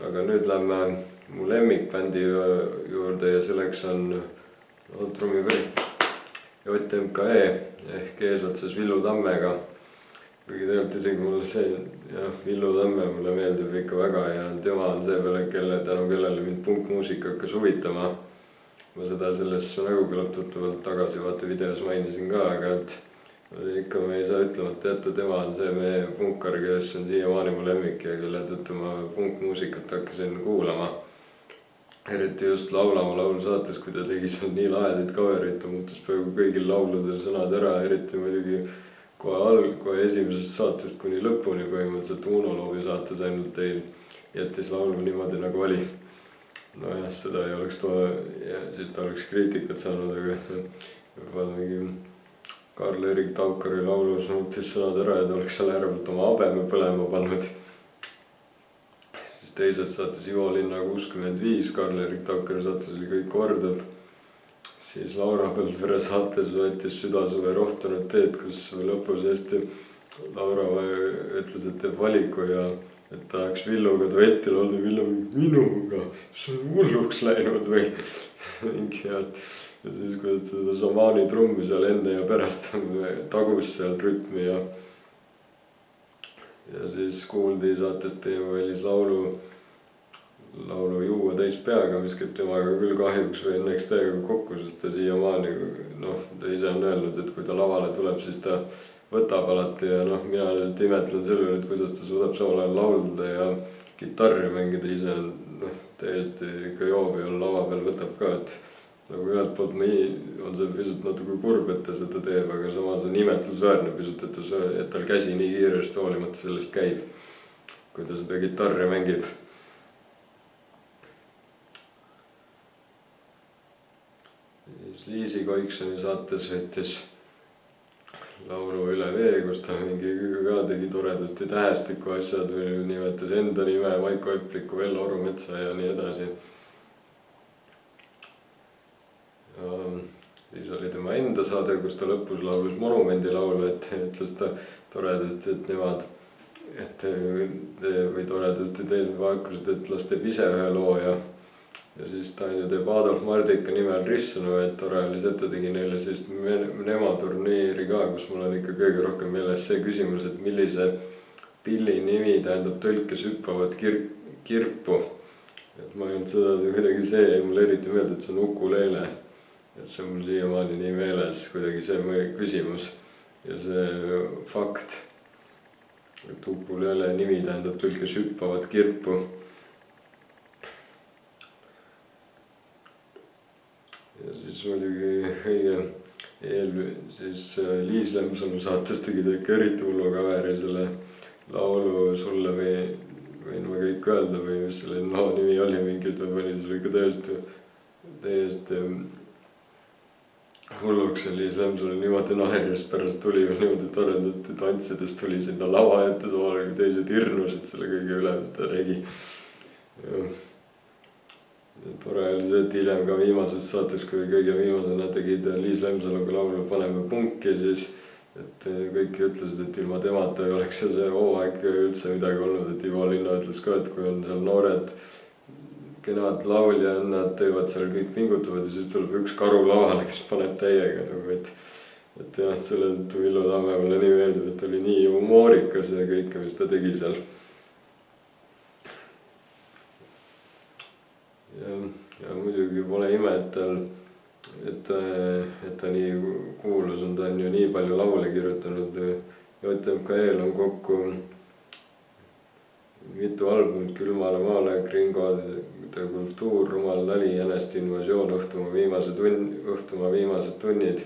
aga nüüd lähme mu lemmikbändi juurde ja selleks on trummipõri JMKE ehk eesotsas Villu Tammega. Kuigi tegelikult isegi mulle see Villu Tamme mulle meeldib ikka väga ja tema on see peale, tänu kellele mind punkmuusika hakkas huvitama. Ma seda selles Nägu kõlab tuttavalt tagasivaate videos mainisin ka, aga ikka me ei saa ütlemata jätta, tema on see meie punkar, kes on siiamaani mu lemmik ja kelle tõttu ma punkmuusikat hakkasin kuulama. Eriti just Laulama laulusaates, kui ta tegi seal nii lahedaid coverit, ta muutus peaaegu kõigil lauludel sõnad ära, eriti muidugi kohe esimesest saatest kuni lõpuni põhimõtteliselt Uno Loovi saates ainult jättis laulu niimoodi nagu oli. No jah, seda ei oleks siis ta oleks kriitikat saanud, aga juba mingi Karl-Erik Taukari laulus muutis sõnad ära ja ta oleks seal äärepealt oma habeme põlema pannud. Teises saates Ivo Linna 65, Karl-Erik Taukari saates oli kõik kordub. Siis Laura Põldvere saates võttis Südasuve rohtunud teed, kus lõpus hästi Laura ütles, et teeb valiku ja et tahaks Villuga duetti laulda. Villu minuga, see on hulluks läinud või mingi head. Ja siis kuidas seda šamaani trummi seal enne ja pärast tagus seal rütmi ja siis kuuldi saatest Teemu Välis laulu Juua täis peaga, mis käib temaga küll kahjuks või õnneks täiega kokku, sest ta siiamaani, ta ise on öelnud, et kui ta lavale tuleb, siis ta võtab alati ja mina lihtsalt imetlen selle, et kuidas ta suudab samal ajal laulda ja kitarri mängida ise on täiesti ikka joov ja lava peal võtab ka, et nagu ühelt poolt on see pisut natuke kurb, et ta seda teeb, aga samas on imetlusväärne pisut, et tal käsi nii kiiresti hoolimata sellest käib, kui ta seda kitarri mängib. Liisi Koiksoni saates võttis laulu Üle vee, kus ta mingi ka tegi toredasti tähestiku asjad või nimetas enda nime, Vaiko Epliku, Vello Orumetsa ja nii edasi. Siis oli tema enda saade, kus ta lõpus laulus Monumendi laulu, et ütles ta toredasti, et nemad või toredasti teil vaikusid, et las teeb ise ühe loo ja siis ta teeb Adolf Mardika nimel Rissanu, et tore oli see, et ta tegi neile sellist Nema turniiri ka, kus mul on ikka kõige rohkem meeles see küsimus, et millise pilli nimi tähendab tõlkes hüppavad kirpu. Et ma ei olnud seda kuidagi see, mul eriti meeldib, et see on ukulele. Et see on mul siiamaani nii meeles kuidagi see küsimus ja see fakt, et ukulele nimi tähendab tõlkes hüppavad kirpu. Ja siis muidugi siis Liis Lemsalu saates tegi ta ikka eriti hullu kaveri selle laulu Sulle võin ma kõik öelda või mis selle nimi oli mingi, et ma panin selle ikka täiesti hulluks ja Liis Lemsalu niimoodi naerjas pärast tuli niimoodi toredasti tantsides tuli sinna lava ette, samal kui teised hirnusid selle kõige üle, mis ta regi. Tore oli see, et hiljem ka viimases saates, kui kõige viimasena tegid Liis Lemsaluga laulu Paneme punki, siis et kõik ütlesid, et ilma temata ei oleks see hooaeg üldse midagi olnud, et Ivo Linna ütles ka, et kui on seal noored kenad laulja, nad teevad seal kõik pingutavad ja siis tuleb üks karu lavale, kes paneb täiega nagu, et jah, selle tõttu Villu Tamme mulle nii meeldib, et oli nii humoorikas ja kõike, mis ta tegi seal. Ja muidugi pole ime, et ta nii kuulus on, ta on ju nii palju laule kirjutanud. JMKE-l on kokku mitu albumit, Külmale maale, Kringode kultuur, Rumal nali, Jäneste invasioon, Õhtumaa viimased tunnid.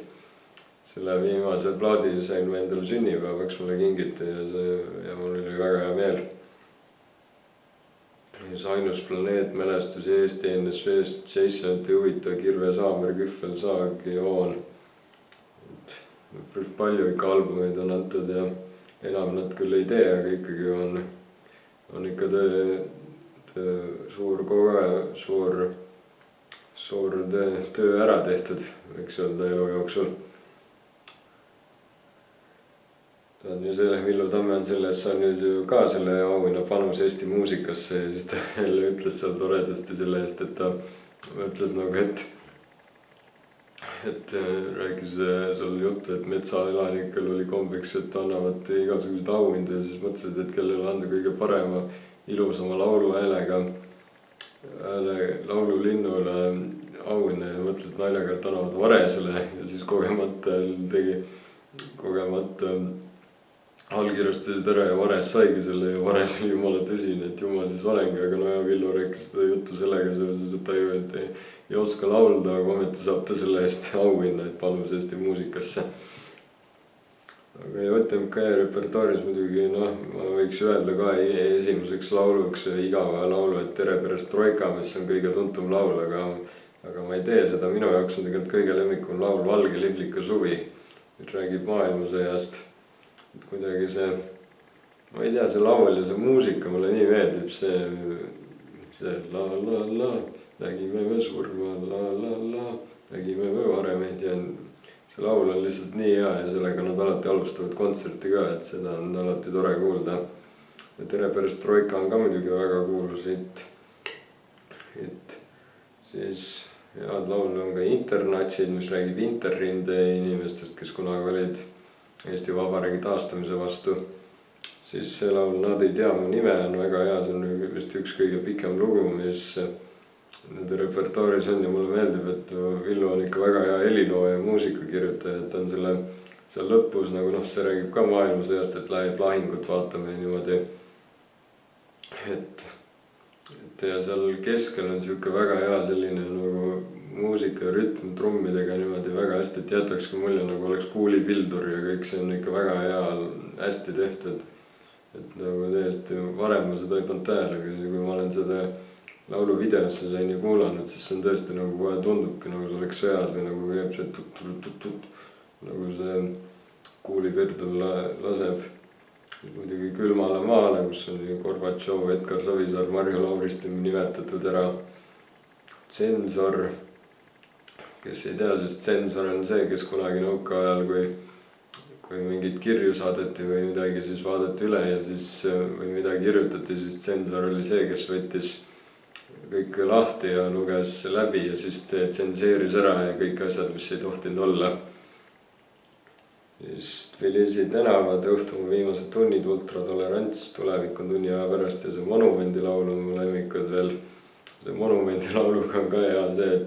Selle viimase plaadi sain ma endale sünnipäevaks mulle kingiti ja mul oli väga hea meel. Ainus planeet, mälestusi Eesti, NSV-st, Jasonit ei huvita, Kirve Saamer, Kühvel, Saag ja Oon. Palju ikka albumeid on antud ja enam nad küll ei tee, aga ikkagi on ikka suur töö ära tehtud, võiks öelda elu jooksul. on ju selle, Villu Tamme on selles saanud ju ka selle auhinna panus Eesti muusikasse ja siis ta jälle ütles seal toredasti selle eest, et ta ütles nagu, et rääkis seal juttu, et metsaelanikel oli kombeks, et annavad igasuguseid auhindu ja siis mõtlesid, et kellele anda kõige parema, ilusama lauluhäälega laululinnule auhinna ja mõtlesid naljaga, et annavad Varesele ja siis kogemata allkirjastasid ära ja Vares saigi selle ja Vares oli jumala tõsine, et jumal siis olengi, aga no ja Villu rääkis seda juttu sellega seoses, et ta ju ei oska laulda, aga ometi saab ta selle eest auhinna, et panus Eesti muusikasse. Aga JMK repertuaaris muidugi, noh, ma võiks öelda ka esimeseks lauluks igava laulu, et Tere perestroika, mis on kõige tuntum laul, aga ma ei tee seda, minu jaoks on tegelikult kõige lemmikum laul Valge liblika suvi, mis räägib maailmasõjast. Et kuidagi see, ma ei tea, see laul ja see muusika mulle nii meeldib, see la, nägime me surma, la, nägime me varemeid ja see laul on lihtsalt nii hea ja sellega nad alati alustavad kontserti ka, et seda on alati tore kuulda. Ja Tere perestroika on ka muidugi väga kuulus hitt. Siis head laulu on ka Internatsid, mis räägib Interrinde inimestest, kes kunagi olid Eesti Vabariigi taastamise vastu. Siis see laul Nad ei tea mu nime on väga hea, see on vist üks kõige pikem lugu, mis nende repertuaaris on ja mulle meeldib, et Villu on ikka väga hea helinooja ja muusikakirjutaja, et on selle seal lõpus nagu noh, see räägib ka maailmasõjast, et läheb lahingut vaatame niimoodi. Et ja seal keskel on siuke väga hea selline nagu muusika ja rütm trummidega niimoodi väga hästi, et jätakski mulje nagu oleks kuulipildur ja kõik see on ikka väga hea, hästi tehtud. Et nagu täiesti varem ma seda ei pannud tähele, kui ma olen seda laulu videosse sain ju kuulanud, siis see on tõesti nagu kohe tundubki nagu see oleks sõjas või nagu käib see tut-tut-tut-tut, nagu see kuulipildur laseb. Muidugi Külmale maale, kus on Gorbatšov, Edgar Savisaar, Marju Lauristin nimetatud ära. Tsensor, kes ei tea, sest tsensor on see, kes kunagi nõukaajal, kui mingeid kirju saadeti või midagi, siis vaadati üle ja siis või midagi kirjutati, siis tsensor oli see, kes võttis kõik lahti ja luges läbi ja siis tsenseeris ära ja kõik asjad, mis ei tohtinud olla. Siis Tbilisi tänavad, õhtumaa viimased tunnid, ultratolerants, tulevik on tunni aja pärast ja see Monumendi laul on mu lemmikud veel. See Monumendi lauluga on ka hea see,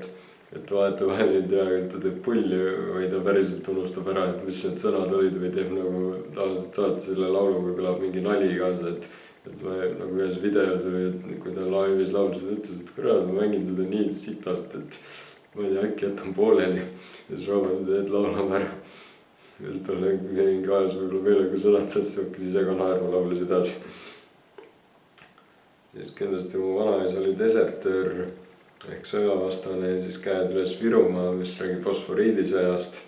et vahetevahel ei tea, kas ta teeb pulli või ta päriselt unustab ära, et mis need sõnad olid või teeb nagu tavaliselt saate selle lauluga kõlab mingi nali kaasa, et ma nagu ühes videos oli, et kui ta laivis laulsid, ütles, et kurat, ma mängin seda nii sitast, et ma ei tea, äkki jätan pooleli ja siis Robert ütles, et laulame ära. Ja siis ta mingi ajas võib-olla meile, kui sõnad sassi hakkas ise ka naerma, laulis edasi. Siis kindlasti mu vanaisa oli desertöör ehk sõjavastane ja siis Käed üles Virumaa, mis räägib fosforiidisõjast.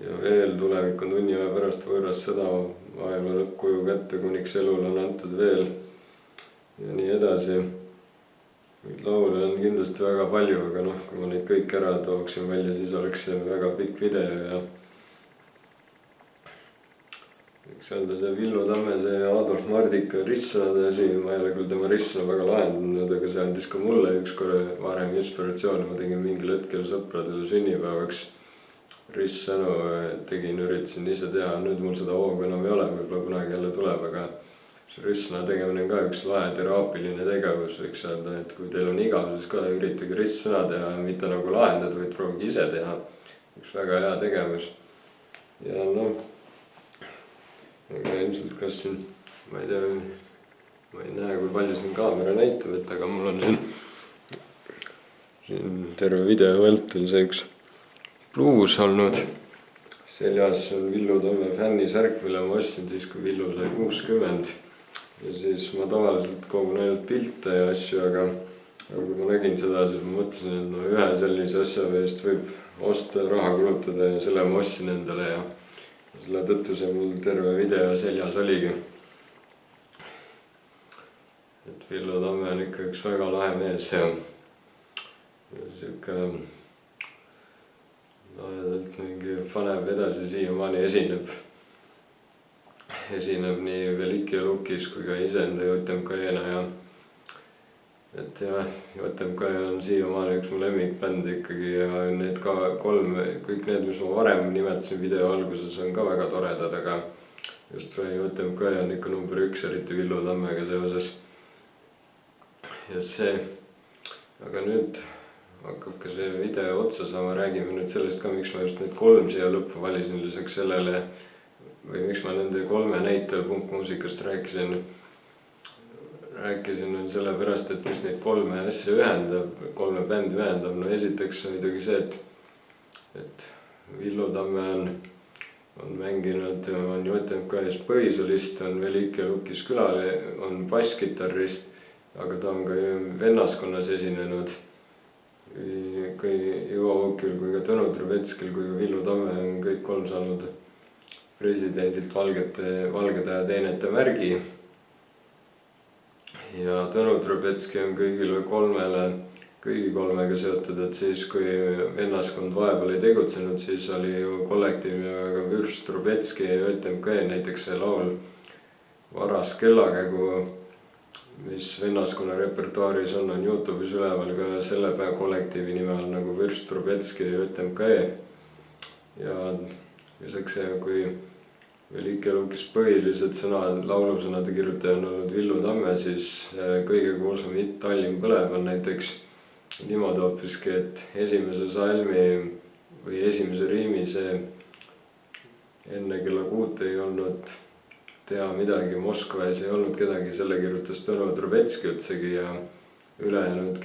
Ja veel tulevik on tunni aja pärast võõras sõda, maailma lõppkuju kätte, kuniks elul on antud veel ja nii edasi. Laule on kindlasti väga palju, aga noh, kui ma neid kõik ära tooksin välja, siis oleks see väga pikk video ja võiks öelda see Villu Tamme, see Adolf Mardika ristsõnade asi, ma ei ole küll tema ristsõna väga lahendanud, aga see andis ka mulle ükskord varem inspiratsiooni, ma tegin mingil hetkel sõpradele sünnipäevaks ristsõnu, üritasin ise teha, nüüd mul seda hoogu enam ei ole, võib-olla kunagi jälle tuleb, aga see ristsõna tegemine on ka üks lahe teraapiline tegevus, võiks öelda, et kui teil on igav, siis ka üritage ristsõna teha, mitte nagu lahendada, vaid proovige ise teha, üks väga hea tegevus. Ja noh, aga ilmselt kas siin, ma ei tea, ma ei näe, kui palju siin kaamera näitab, et aga mul on siin terve video vältel see üks bluus olnud. Seljas on Villu Tamme fännisärk, mille ma ostsin siis, kui Villu sai 60. Ja siis ma tavaliselt kogun ainult pilte ja asju, aga kui ma nägin seda, siis ma mõtlesin, et no ühe sellise asja eest võib osta raha kulutada ja selle ma ostsin endale ja selle tõttu see mul terve video seljas oligi. Et Villu Tamme on ikka üks väga lahe mees ja siuke lahedalt mingi paneb edasi siiamaani esineb. esineb nii Veliki Lukis kui ka iseenda JMK-na ja et jah, JMK on siiamaani üks mu lemmikbänd ikkagi ja need ka kõik need, mis ma varem nimetasin video alguses, on ka väga toredad, aga just JMK on ikka number 1, eriti Villu Tammega seoses. Ja see, aga nüüd hakkab ka see video otsa saama, räägime nüüd sellest ka, miks ma just need 3 siia lõppu valisin lisaks sellele või miks ma nende 3 näitel punkmuusikast rääkisin sellepärast, et mis neid 3 asja ühendab, 3 bändi ühendab. No esiteks muidugi see, et Villu Tamme on mänginud, on JMK-s põhisolist, on Veliki Lukis külal, on basskitarrist, aga ta on ka vennaskonnas esinenud. Ivo Vukil kui ka Tõnu Trubetskil kui ka Villu Tamme on kõik 3 saanud presidendilt valgede teenete märgi. Ja Tõnu Trubetski on kõigi 3-ga seotud, et siis kui vennaskond vahepeal ei tegutsenud, siis oli ju kollektiiv nimega Vürst, Trubetski ja JMK, näiteks see laul Varas kellakägu, mis vennaskonna repertuaaris on YouTube'is üleval ka selle kollektiivi nime all nagu Vürst, Trubetski ja JMK. Ja lisaks see, kui Veliki Lukis põhilised laulusõnade kirjutaja on olnud Villu Tamme, siis kõige kuulsam hitt Tallinn põleb on näiteks niimoodi hoopiski, et esimese salmi või esimese riimi see enne kella 6 ei olnud tea midagi, Moskvas ei olnud kedagi, selle kirjutas Tõnu Trubetski üldsegi ja ülejäänud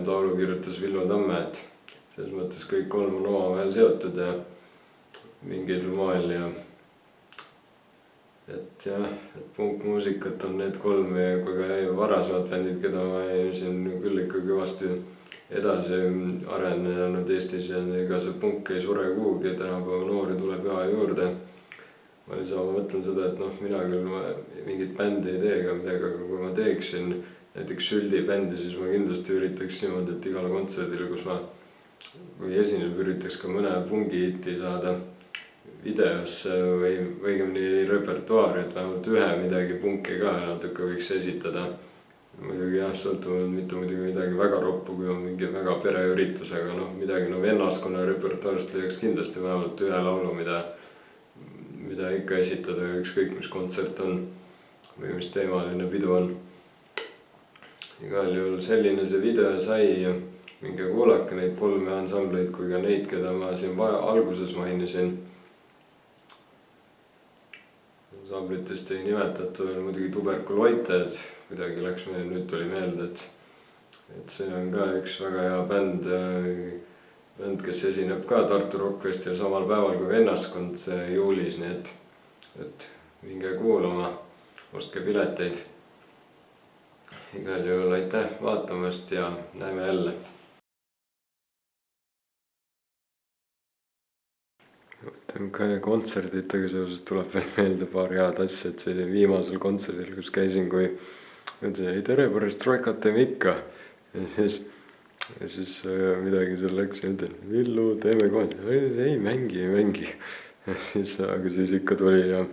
laulu kirjutas Villu Tamme, et selles mõttes kõik 3 on omavahel seotud ja mingil moel ja et jah, et punkmuusikat on need 3 ja kui ka varasemad bändid, keda ma siin küll ikka kõvasti edasi arenenud Eestis ja ega see punk ei sure kuhugi ja tänapäeva noori tuleb üha juurde. Ma mõtlen seda, et mina küll mingit bändi ei tee ega midagi, aga kui ma teeksin näiteks Süldi bändi, siis ma kindlasti üritaks niimoodi, et igal kontserdil, kus ma või esineb, üritaks ka mõne pungi hitti saada videosse või õigemini repertuaari, et vähemalt ühe midagi punki ka natuke võiks esitada. Muidugi jah, sõltuvalt mitte muidugi midagi väga roppu, kui on mingi väga pereüritus, aga midagi vennaskonna repertuaarist leiaks kindlasti vähemalt ühe laulu, mida ikka esitada, ükskõik mis kontsert on või mis teemaline pidu on. Igal juhul selline see video sai, minge kuulake neid 3 ansambleid kui ka neid, keda ma siin alguses mainisin. Ansamblitest ei nimetatud veel muidugi Tuberkuloited, kuidagi läks meil, nüüd tuli meelde, et see on ka üks väga hea bänd, kes esineb ka Tartu Rockfestil samal päeval kui vennaskond juulis, nii et minge kuulama, ostke pileteid. Igal juhul aitäh vaatamast ja näeme jälle. Ka kontserditega seoses tuleb veel meelde paar head asja, et see viimasel kontserdil, kus käisin, kui ei tere, perestroikat teeme ikka. Ja siis midagi seal läks ja ütlen, Villu, teeme kohe. Ei mängi. Aga siis ikka tuli ja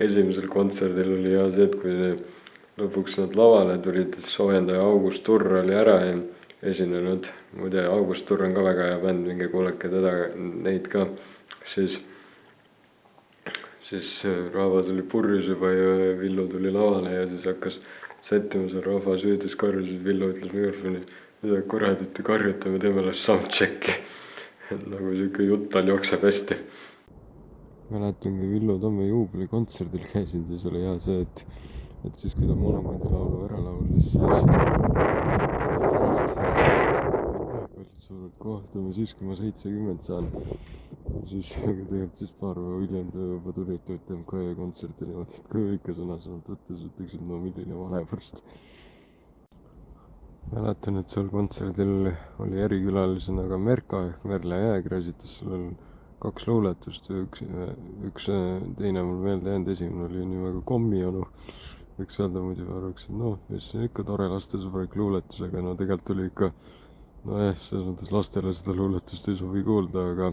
esimesel kontserdil oli ja see, et kui lõpuks nad lavale tulid, soojendaja August Turr oli ära ja esinenud. Muide, August Turr on ka väga hea bänd, minge kuulake neid ka. Siis rahvas oli purjus juba ja Villu tuli lavale ja siis hakkas sättima seal rahvas hüüdis karjusid, Villu ütles mikrofoni, mida kuradit te karjute, me teeme alles soundchecki. Nagu siuke jutt tal jookseb hästi. Mäletan, kui Villu Tamme juubelikontserdil käisin, siis oli hea see, et siis kui ta Monumendi laulu ära laulis, siis suurelt kohtume siis, kui ma 70 saan. Siis tegelikult siis paar päeva hiljem juba tuli TTMK kontserti niimoodi, et kui ikka sõna-sõnalt võttes ütleksid, no milline vanevorst. Mäletan, et seal kontserdil oli erikülalisena ka Merka ehk Merle Jäägre esitas sellel 2 luuletust ja üks teine mul meelde jäänud, esimene oli nimega Kommionu. Võiks öelda muidu arvaks, et see on ikka tore lastesõbralik luuletus, aga tegelikult oli ikka selles mõttes lastele seda luuletust ei sobi kuulda, aga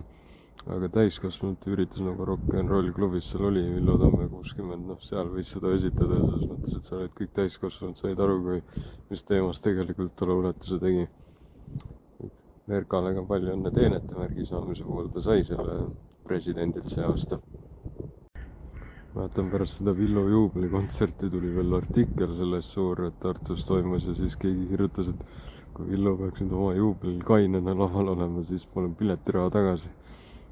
aga täiskasvanute üritus nagu Rock N Roll klubis seal oli, Villu Tamme 60, noh seal võis seda esitada selles mõttes, et sa olid kõik täiskasvanud, said aru, mis teemas tegelikult ta lauletuse tegi. Erkale ka palju õnne teenete märgi saamise puhul, ta sai selle presidendilt see aasta. Mäletan, pärast seda Villu juubelikontserti tuli veel artikkel sellest suur, et Tartus toimus ja siis keegi kirjutas, et kui Villu peaks nüüd oma juubelil kainena laval olema, siis palun piletiraha tagasi.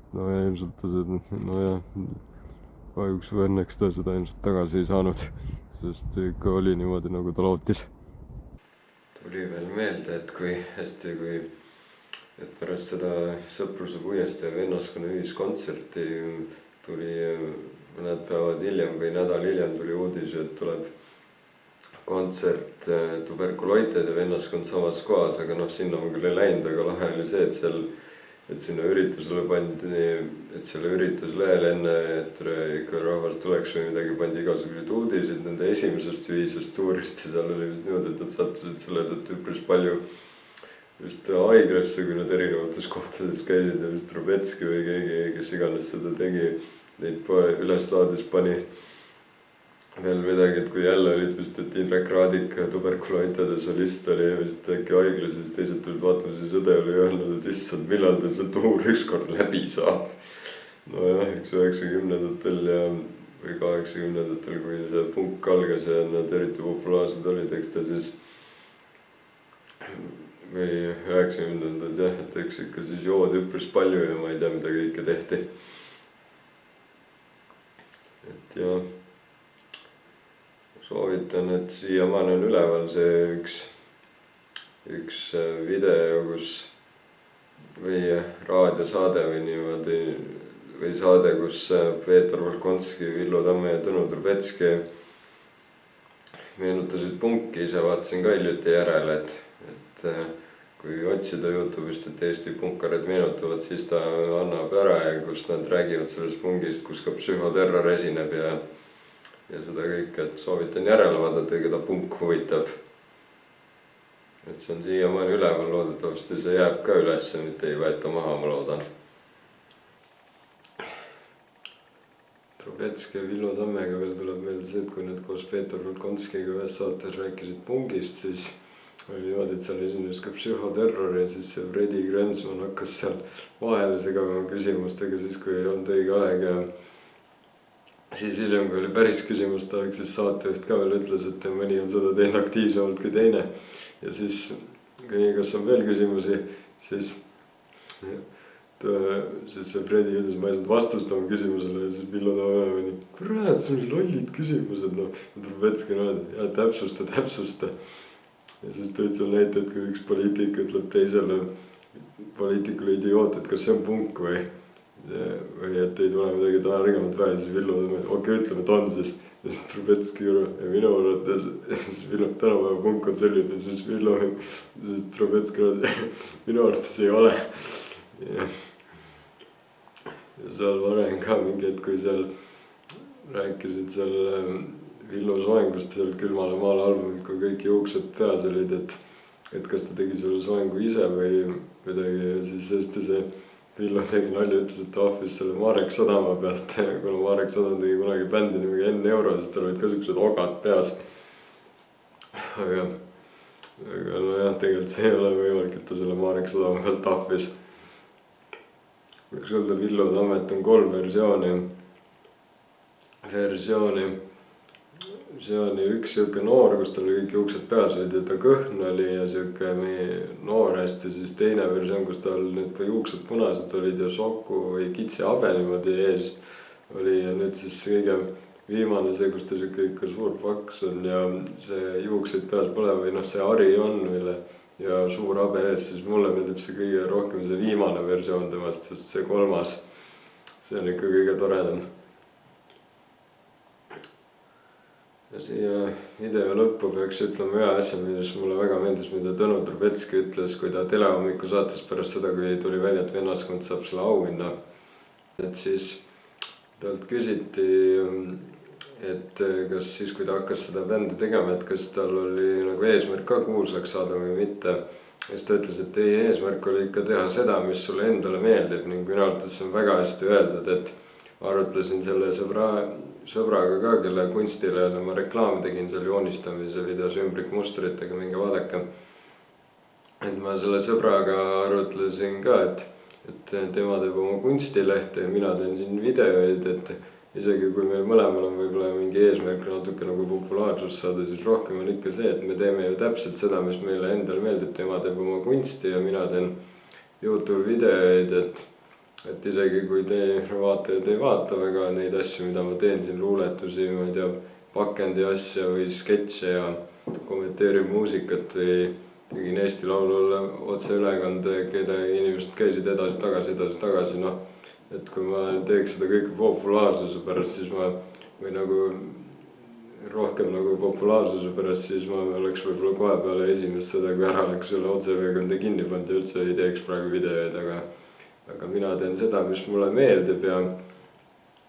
No ja ilmselt ta seda, kahjuks või õnneks ta seda ilmselt tagasi ei saanud, sest ikka oli niimoodi, nagu ta lootis. Tuli veel meelde, et pärast seda Sõpruse puiestee ja vennaskonna ühiskontserti tuli mõned päevad hiljem või nädal hiljem tuli uudis, et tuleb kontsert tuberkuloitide vennaskond samas kohas, aga noh, sinna ma küll ei läinud, aga lahe oli see, et sinna üritusele pandi, et selle üritusele enne, et ikka rahvas tuleks või midagi, pandi igasuguseid uudiseid nende esimesest ühisest tuurist ja seal oli vist niimoodi, et nad sattusid selle tõttu üpris palju vist haiglasse, kui nad erinevates kohtades käisid ja vist Trubetski või keegi, kes iganes seda tegi, neid üles laadis pani veel midagi, et kui jälle olid vist, et Indrek Raadik tuberkuloitide solist oli vist äkki haiglas, siis teised tulid vaatama, siis õde oli öelnud, et issand, millal ta see tuur ükskord läbi saab. Nojah, eks 90-ndatel või 80-ndatel, kui see punk algas ja nad eriti populaarsed olid, eks ta siis või 90-ndad jah, et eks ikka siis joodi üpris palju ja ma ei tea, mida kõike tehti. Et jah, soovitan, et siiamaani on üleval see üks video, või raadiosaade või niimoodi, või saade, kus Peeter Volkonski, Villu Tamme ja Tõnu Trubetski meenutasid punki, ise vaatasin ka hiljuti järele, et kui otsida YouTube'ist, et Eesti punkarid meenutavad, siis ta annab ära ja kus nad räägivad sellest pungist, kus ka Psühhoterror esineb ja seda kõike, et soovitan järele vaadata, keda punk huvitab. Et see on siiamaani üleval, loodetavasti see jääb ka üles, mitte ei võeta maha, ma loodan. Trubetski ja Villu Tammega veel tuleb meelde see, et kui nad koos Peeter Volkonskiga ühes saates rääkisid pungist, siis oli niimoodi, et seal esines ka Psühhoterror ja siis see Fredi Grensman hakkas seal vahele segama küsimustega siis, kui ei olnud õige aeg ja siis hiljem, kui oli päris küsimuste aeg, siis saatejuht ka veel ütles, et mõni on seda teinud aktiivsemalt kui teine. Ja siis, kas on veel küsimusi, siis see Fredi ütles, ma ei saanud vastust oma küsimusele ja siis Villu Tamme mõni, kurat, sul on lollid küsimused, no. Trubetski öeldi, ja täpsusta. Ja siis tõid seal näite, et kui üks poliitik ütleb teisele poliitikule idioot, et kas see on punk või et ei tule midagi targemalt pähe, siis Villu Tamme, okei, ütleme, et on siis. Ja siis Trubetski ja minu arvates, siis Villu tänapäeva punk on selline, siis Trubetski minu arvates ei ole. Ja seal varem ka mingi hetk, kui seal rääkisid seal Villu soengust seal Külmale maale albumil, kui kõik juuksed peas olid, et kas ta tegi selle soengu ise või midagi ja siis hästi see Villu tegi nalja, ütles, et ta ahvis selle Marek Sadama pealt, kuna Marek Sadam tegi kunagi bändi nimega N Euro, siis tal olid ka siuksed ogad peas. Aga nojah, tegelikult see ei ole võimalik, et ta selle Marek Sadama pealt ahvis. Võiks öelda Villu Tammet on 3 versiooni. See oli üks siuke noor, kus tal oli kõik juuksed peas olid ja ta kõhn oli ja siuke noor hästi, siis teine versioon, kus tal need juuksed punased olid ja soku või kitsi habe niimoodi ees oli ja nüüd siis kõige viimane see, kus ta siuke ikka suur paks on ja see juukseid peas pole või noh, see hari on mille ja suur habe ees, siis mulle meeldib see kõige rohkem see viimane versioon temast, sest see 3, see on ikka kõige toredam. Ja siia video lõppu peaks ütlema ühe asja, mis mulle väga meeldis, mida Tõnu Trubetski ütles, kui ta Telehommiku saates pärast seda, kui tuli välja, et vennaskond saab selle auhinna. Et siis talt küsiti, et kas siis, kui ta hakkas seda bändi tegema, et kas tal oli nagu eesmärk ka kuulsaks saada või mitte. ja siis ta ütles, et teie eesmärk oli ikka teha seda, mis sulle endale meeldib ning minu arvates see on väga hästi öeldud, et ma arutlesin selle sõbraga ka, kelle kunstile ma reklaami tegin seal joonistamise videos ümbrikmustritega, minge vaadake. Et ma selle sõbraga arutlesin ka, et tema teeb oma kunstilehte ja mina teen siin videoid, et isegi kui meil mõlemal on võib-olla mingi eesmärk natuke nagu populaarsust saada, siis rohkem on ikka see, et me teeme ju täpselt seda, mis meile endale meeldib. Tema teeb oma kunsti ja mina teen YouTube videoid, et isegi kui teie vaatajad ei vaata väga neid asju, mida ma teen siin, luuletusi, ma ei tea, pakendi asja või sketše ja kommenteerib muusikat või tegin Eesti Laulule otseülekande, keda inimesed käisid edasi-tagasi, noh. Et kui ma teeks seda kõike populaarsuse pärast, siis või nagu rohkem nagu populaarsuse pärast, siis ma oleks võib-olla kohe peale esimest seda, kui ära oleks selle otseülekande kinni pannud ja üldse ei teeks praegu videoid, aga mina teen seda, mis mulle meeldib ja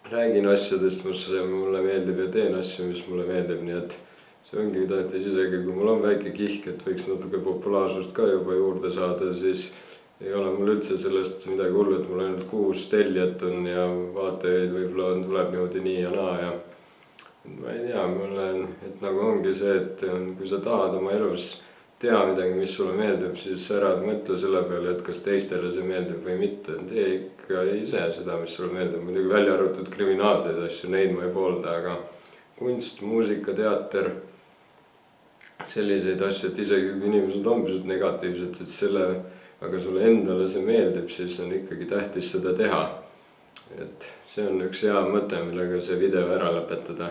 räägin asjadest, mis mulle meeldib ja teen asju, mis mulle meeldib, nii et see ongi tähtis, isegi kui mul on väike kihk, et võiks natuke populaarsust ka juba juurde saada, siis ei ole mul üldse sellest midagi hullu, et mul ainult 6 tellijat on ja vaatajaid võib-olla tuleb niimoodi nii ja naa ja ma ei tea, et nagu ongi see, et kui sa tahad oma elus teha midagi, mis sulle meeldib, siis ära mõtle selle peale, et kas teistele see meeldib või mitte. Tee ikka ise seda, mis sulle meeldib, muidugi välja arvatud kriminaalseid asju, neid ma ei poolda, aga kunst, muusika, teater, selliseid asju, et isegi kui inimesed on pisut negatiivsed, siis aga sulle endale see meeldib, siis on ikkagi tähtis seda teha. Et see on üks hea mõte, millega see video ära lõpetada.